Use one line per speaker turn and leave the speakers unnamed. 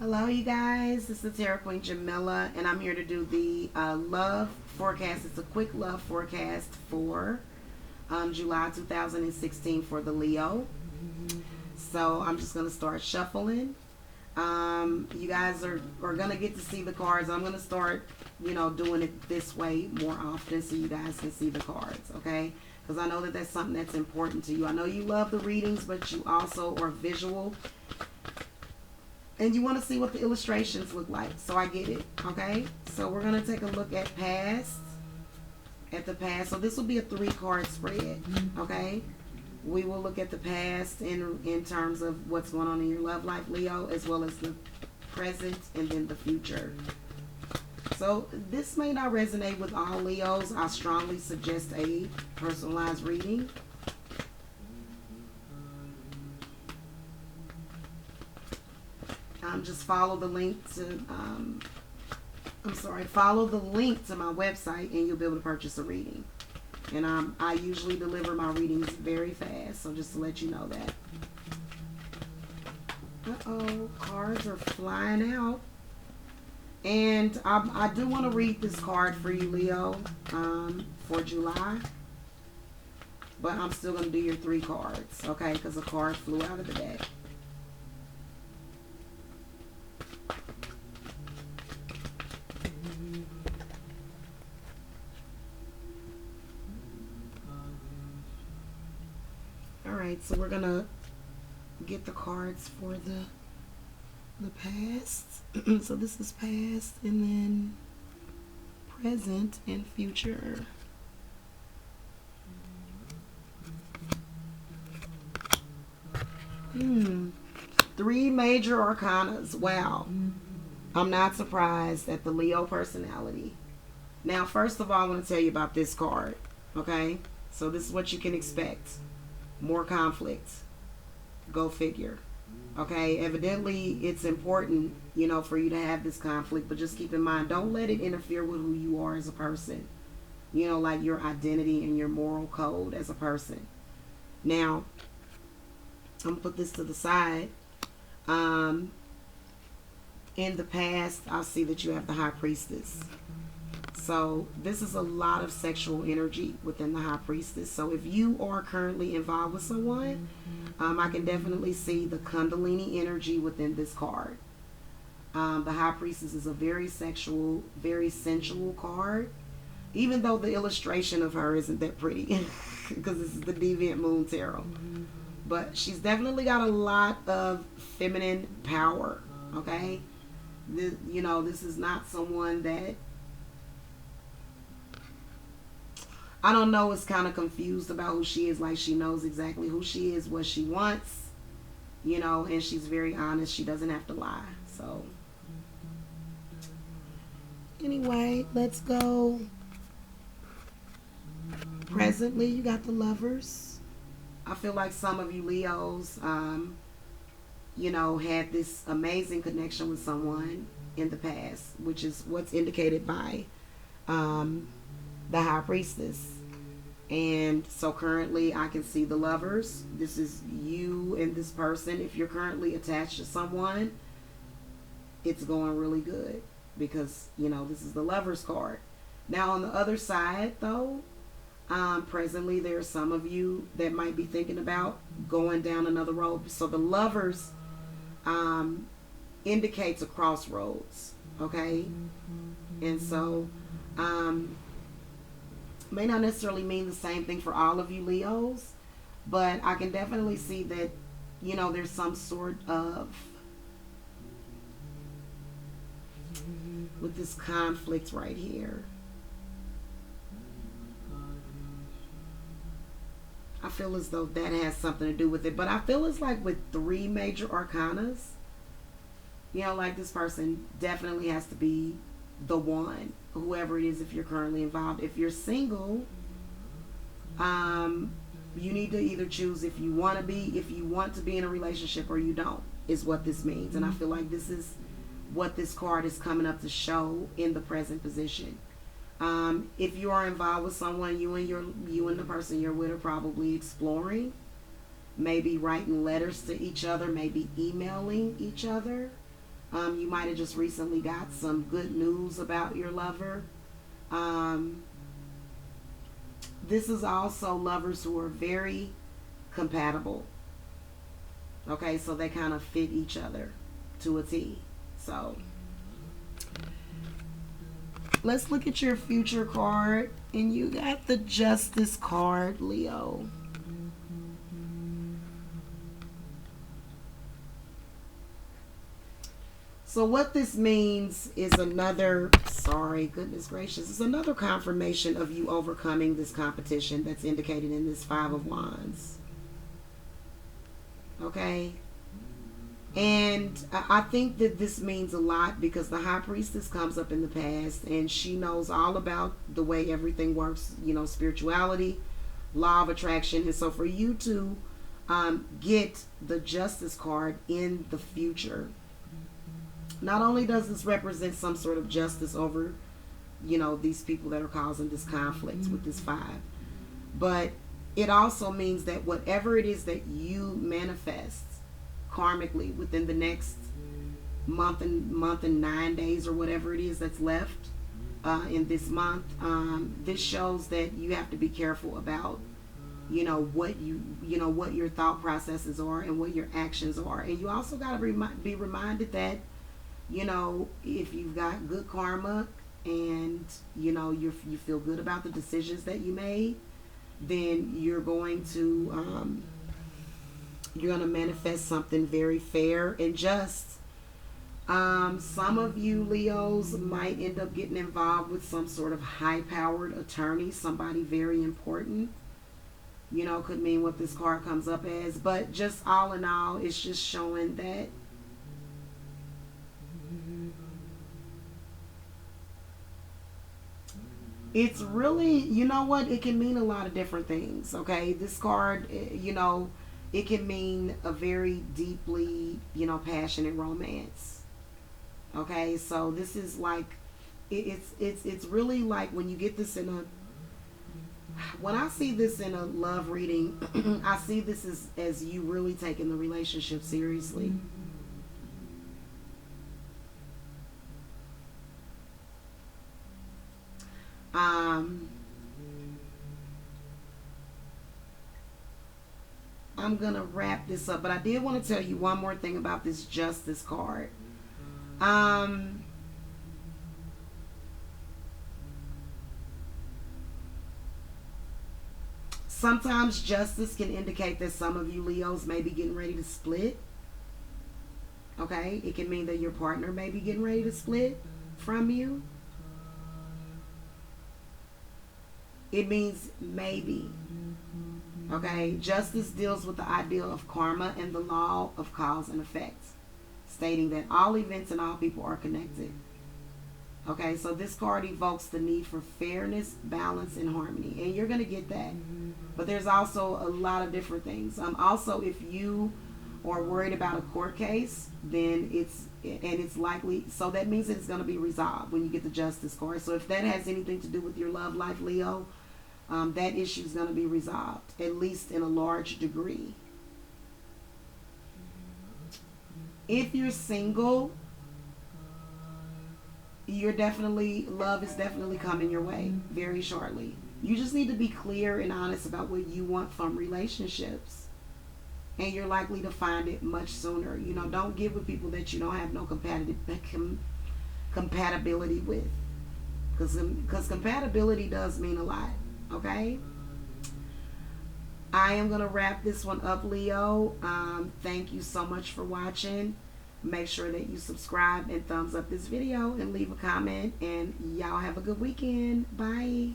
Hello, you guys. This is Tarot Queen Jamila, and I'm here to do the love forecast. It's a quick love forecast for July 2016 for the Leo. So I'm just going to start shuffling. You guys are going to get to see the cards. I'm going to start, doing it this way more often so you guys can see the cards, okay? Because I know that that's something that's important to you. I know you love the readings, but you also are visual. And you want to see what the illustrations look like. So I get it. Okay. So we're going to take a look at the past. So this will be a 3-card spread. Okay. We will look at the past in terms of what's going on in your love life, Leo, as well as the present and then the future. So this may not resonate with all Leos. I strongly suggest a personalized reading. Just follow the link to follow the link to my website and you'll be able to purchase a reading. And I usually deliver my readings very fast, so just to let you know that. Uh-oh, cards are flying out. And I do want to read this card for you, Leo, for July. But I'm still going to do your 3 cards, okay, because a card flew out of the deck. Alright, so we're going to get the cards for the past. So this is past and then present and future. Three major arcanas. Wow. I'm not surprised at the Leo personality. Now, first of all, I want to tell you about this card. Okay? So this is what you can expect. More conflict. Go figure. Okay? Evidently, it's important, for you to have this conflict. But just keep in mind, don't let it interfere with who you are as a person. Like your identity and your moral code as a person. Now, I'm going to put this to the side. In the past, I see that you have the High Priestess. So this is a lot of sexual energy within the High Priestess. So if you are currently involved with someone, I can definitely see the Kundalini energy within this card. The High Priestess is a very sexual, very sensual card. Even though the illustration of her isn't that pretty. Because this is the Deviant Moon Tarot. But she's definitely got a lot of feminine power. Okay? This is not someone that, I don't know, is kind of confused about who she is. Like, she knows exactly who she is, what she wants, and she's very honest. She doesn't have to lie. So, anyway, let's go. Presently, you got the Lovers. I feel like some of you Leos, had this amazing connection with someone in the past, which is what's indicated by the High Priestess. And so currently I can see the Lovers. This is you and this person. If you're currently attached to someone, it's going really good because, this is the Lovers card. Now on the other side, though, presently there are some of you that might be thinking about going down another road. So the Lovers indicates a crossroads, okay? And so may not necessarily mean the same thing for all of you Leos, but I can definitely see that, there's some sort of, with this conflict right here. I feel as though that has something to do with it. But I feel it's like with 3 major arcanas, like this person definitely has to be the one, whoever it is, if you're currently involved. If you're single, you need to either choose if you want to be in a relationship or you don't, is what this means. And I feel like this is what this card is coming up to show in the present position. If you are involved with someone, you and the person you're with are probably exploring, maybe writing letters to each other, maybe emailing each other. You might have just recently got some good news about your lover. This is also lovers who are very compatible. Okay, so they kind of fit each other to a T. So let's look at your future card. And you got the Justice card, Leo. So what this means is another, sorry, goodness gracious, it's another confirmation of you overcoming this competition that's indicated in this Five of Wands. Okay? And I think that this means a lot because the High Priestess comes up in the past and she knows all about the way everything works, you know, spirituality, law of attraction. And so for you to get the Justice card in the future, not only does this represent some sort of justice over, you know, these people that are causing this conflict with this five, but it also means that whatever it is that you manifest karmically within the next month and 9 days or whatever it is that's left in this month, this shows that you have to be careful about, you know, what what your thought processes are and what your actions are. And you also got to be reminded that, you know, if you've got good karma and, you know, you feel good about the decisions that you made, then you're going to manifest something very fair and just. Some of you Leos might end up getting involved with some sort of high-powered attorney, somebody very important. You know, could mean what this card comes up as, but just all in all, it's just showing that it's really, you know what, it can mean a lot of different things. Okay, this card, you know, it can mean a very deeply, you know, passionate romance. Okay, so this is like, it's really like when you get this in a, when I see this in a love reading, I see this as you really taking the relationship seriously. I'm gonna wrap this up, but I did want to tell you one more thing about this Justice card. Sometimes justice can indicate that some of you Leos may be getting ready to split. Okay, it can mean that your partner may be getting ready to split from you. It means maybe. Okay, justice deals with the idea of karma and the law of cause and effect, stating that all events and all people are connected. Okay, so this card evokes the need for fairness, balance, and harmony, and you're going to get that. But there's also a lot of different things. Also, if you are worried about a court case, then it's likely, so that means it's going to be resolved when you get the Justice card. So if that has anything to do with your love life, Leo, that issue is going to be resolved, at least in a large degree. If you're single, love is definitely coming your way very shortly. You just need to be clear and honest about what you want from relationships, and you're likely to find it much sooner. You know, don't get with people that you don't have no compatibility with, because compatibility does mean a lot. Okay, I am gonna wrap this one up, Leo. Thank you so much for watching. Make sure that you subscribe and thumbs up this video and leave a comment, and y'all have a good weekend. Bye.